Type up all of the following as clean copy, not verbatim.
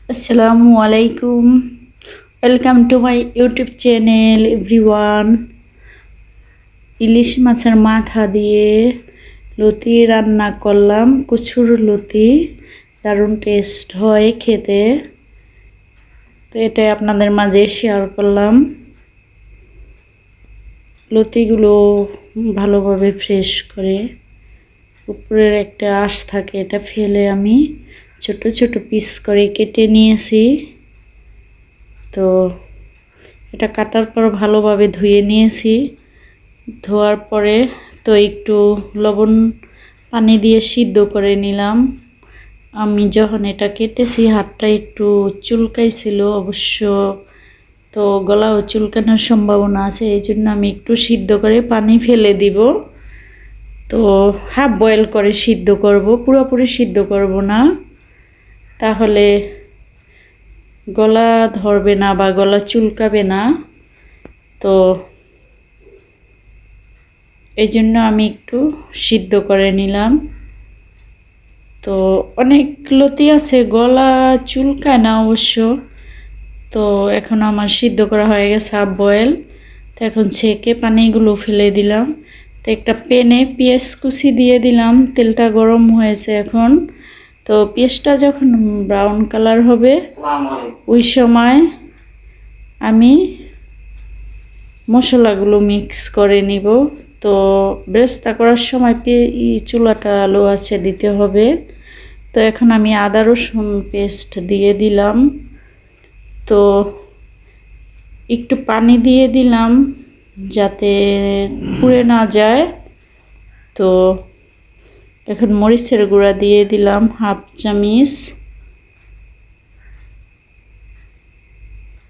আসসালামু আলাইকুম। Welcome to my YouTube channel everyone. ইলিশ মাছের মাথা দিয়ে লতি রান্না করলাম, কচুর লতি। দারুণ টেস্ট হয় খেতে, তো এটাই আপনাদের মাঝে শেয়ার করলাম। লতিগুলো ভালোভাবে ফ্রেশ করে উপরের একটা আঁশ থাকে, এটা ফেলে আমি ছোট ছোট পিস করে কেটে নিয়েছি। তো এটা কাটার পর ভালোভাবে ধুয়ে নিয়েছি। ধোয়ার পরে তো একটু লবণ পানি দিয়ে সিদ্ধ করে নিলাম। আমি যখন এটা কেটেছি হাতটা একটু চুলকাইছিল অবশ্য, তো গলাও চুলকানোর সম্ভাবনা আছে, এই জন্য আমি একটু সিদ্ধ করে পানি ফেলে দিব। তো হাফ বয়েল করে সিদ্ধ করব, পুরোপুরি সিদ্ধ করব না, তাহলে গলা ধরবে না বা গলা চুলকাবে না। তো এই জন্য আমি একটু সিদ্ধ করে নিলাম। তো অনেক লতি আছে গলা চুলকায় না অবশ্য। তো এখন আমার সিদ্ধ করা হয়ে গেছে হাফ বয়েল। তো এখন ছেঁকে পানিগুলো ফেলে দিলাম। তো একটা প্যানে পেঁয়াজ কুচি দিয়ে দিলাম, তেলটা গরম হয়েছে এখন। তো পেঁয়াজটা যখন ব্রাউন কালার হবে ওই সময় আমি মশলাগুলো মিক্স করে নিব। তো বেরেস্তা করার সময় চুলাটা লো আছে দিতে হবে। তো এখন আমি আদা রসুন পেস্ট দিয়ে দিলাম। তো একটু পানি দিয়ে দিলাম যাতে পুড়ে না যায়। তো এখন মরিচের গুঁড়া দিয়ে দিলাম হাফ চামচ।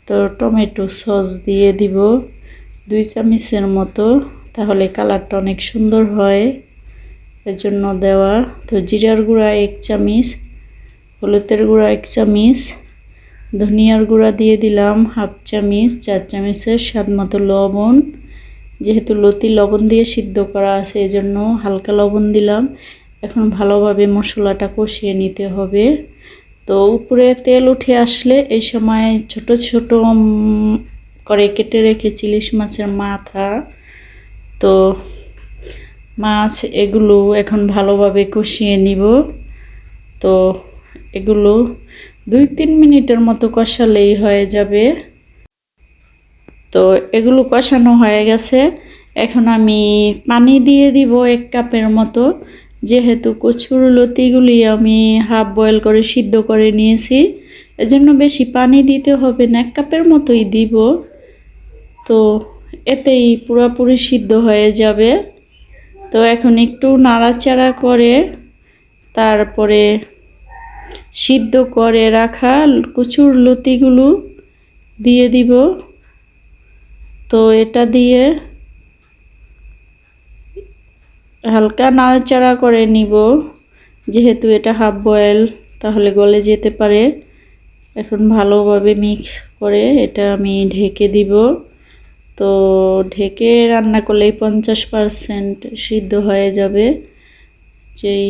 তো টমেটো সস দিয়ে দিব 2 চামচের মতো, তাহলে কালারটা অনেক সুন্দর হয়, এজন্য দেওয়া। তো জিরার গুঁড়া 1 চামচ, হলুদের গুঁড়া 1 চামচ, ধনিয়ার গুঁড়া দিয়ে দিলাম হাফ চামচ, 4 চামচের স্বাদ মতো লবণ। যেহেতু লতি লবণ দিয়ে সিদ্ধ করা আছে এজন্য হালকা লবণ দিলাম। এখন ভালোভাবে মশলাটা কষিয়ে নিতে হবে। তো উপরে তেল উঠে আসলে এই সময় ছোট ছোট করে কেটে রেখেছি ইলিশ মাছের মাথা, তো মাছ এগুলো এখন ভালোভাবে কষিয়ে নিব। তো এগুলো 2-3 মিনিটের মতো কষালেই হয়ে যাবে। তো এগুলো কষানো হয়ে গেছে, এখন আমি পানি দিয়ে দিব 1 কাপের মতো। যেহেতু কচুর লতিগুলি আমি হাফ বয়েল করে সিদ্ধ করে নিয়েছি, এজন্য বেশি পানি দিতে হবে না, 1 কাপের মতোই দিব। তো এতেই পুরোপুরি সিদ্ধ হয়ে যাবে। তো এখন একটু নাড়াচাড়া করে তারপরে সিদ্ধ করে রাখা কচুর লতিগুলো দিয়ে দিব। তো এটা দিয়ে হালকা নাড়াচাড়া করে নিব, যেহেতু এটা হাফ বয়েল তাহলে গলে যেতে পারে। এখন ভালোভাবে মিক্স করে এটা আমি ঢেকে দিব। তো ঢেকে রান্না করলেই 50% সিদ্ধ হয়ে যাবে। যেই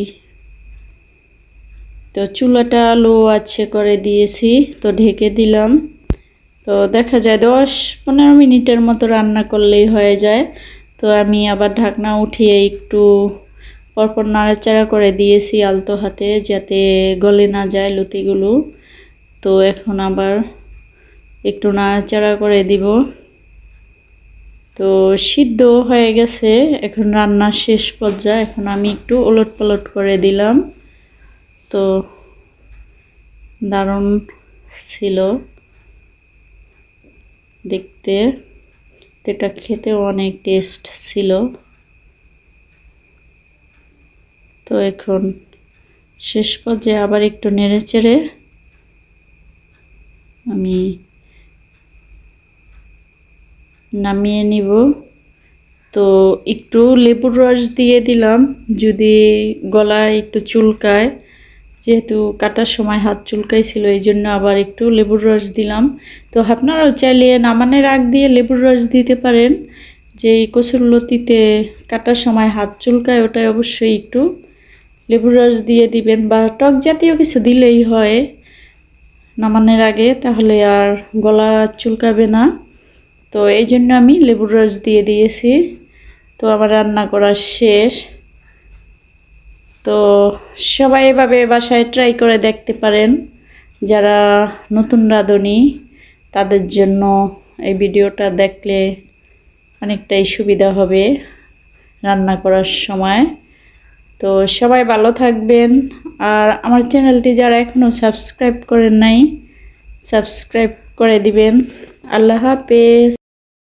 তো চুলাটা লো আছে করে দিয়েছি, তো ঢেকে দিলাম। তো দেখা যায় 10-15 মিনিটের মতো রান্না করলেই হয়ে যায়। তো আমি আবার ঢাকনা উঠিয়ে একটু পরপর নাড়াচাড়া করে দিয়েছি আলতো হাতে, যাতে গলে না যায় লতিগুলো। তো এখন আবার একটু নাড়াচাড়া করে দিব। তো সিদ্ধ হয়ে গেছে, এখন রান্নার শেষ পর্যায়ে। এখন আমি একটু ওলট পালট করে দিলাম। তো দারুণ ছিল দেখতে, এটা খেতেও অনেক টেস্ট ছিল। তো এখন শেষ পর্যায়ে আবার একটু নেড়েচেড়ে আমি নামিয়ে নিব। তো একটু লেবুর রস দিয়ে দিলাম যদি গলায় একটু চুলকায়, যেহেতু কাটার সময় হাত চুলকাইছিল এই জন্য আবার একটু লেবুর রস দিলাম। তো আপনারাও চাইলে নামানোর আগ দিয়ে লেবুর রস দিতে পারেন। যে কচুর লতিতে কাটার সময় হাত চুলকায় ওটাই অবশ্যই একটু লেবুর রস দিয়ে দিবেন, বা টক জাতীয় কিছু দিলেই হয়। নামানোর আগে, তাহলে আর গলা চুলকাবে না। তো এই জন্য আমি লেবুর রস দিয়ে দিয়েছি। তো আমার রান্না করা শেষ। তো সবাই এভাবে বাসায় ট্রাই করে দেখতে পারেন। যারা নতুন রাঁধুনি তাদের জন্য এই ভিডিওটা দেখলে অনেকটাই সুবিধা হবে রান্না করার সময়। তো সবাই ভালো থাকবেন। আর আমার চ্যানেলটি যারা এখনও সাবস্ক্রাইব করেন নাই, সাবস্ক্রাইব করে দিবেন। আল্লাহ হাফেজ।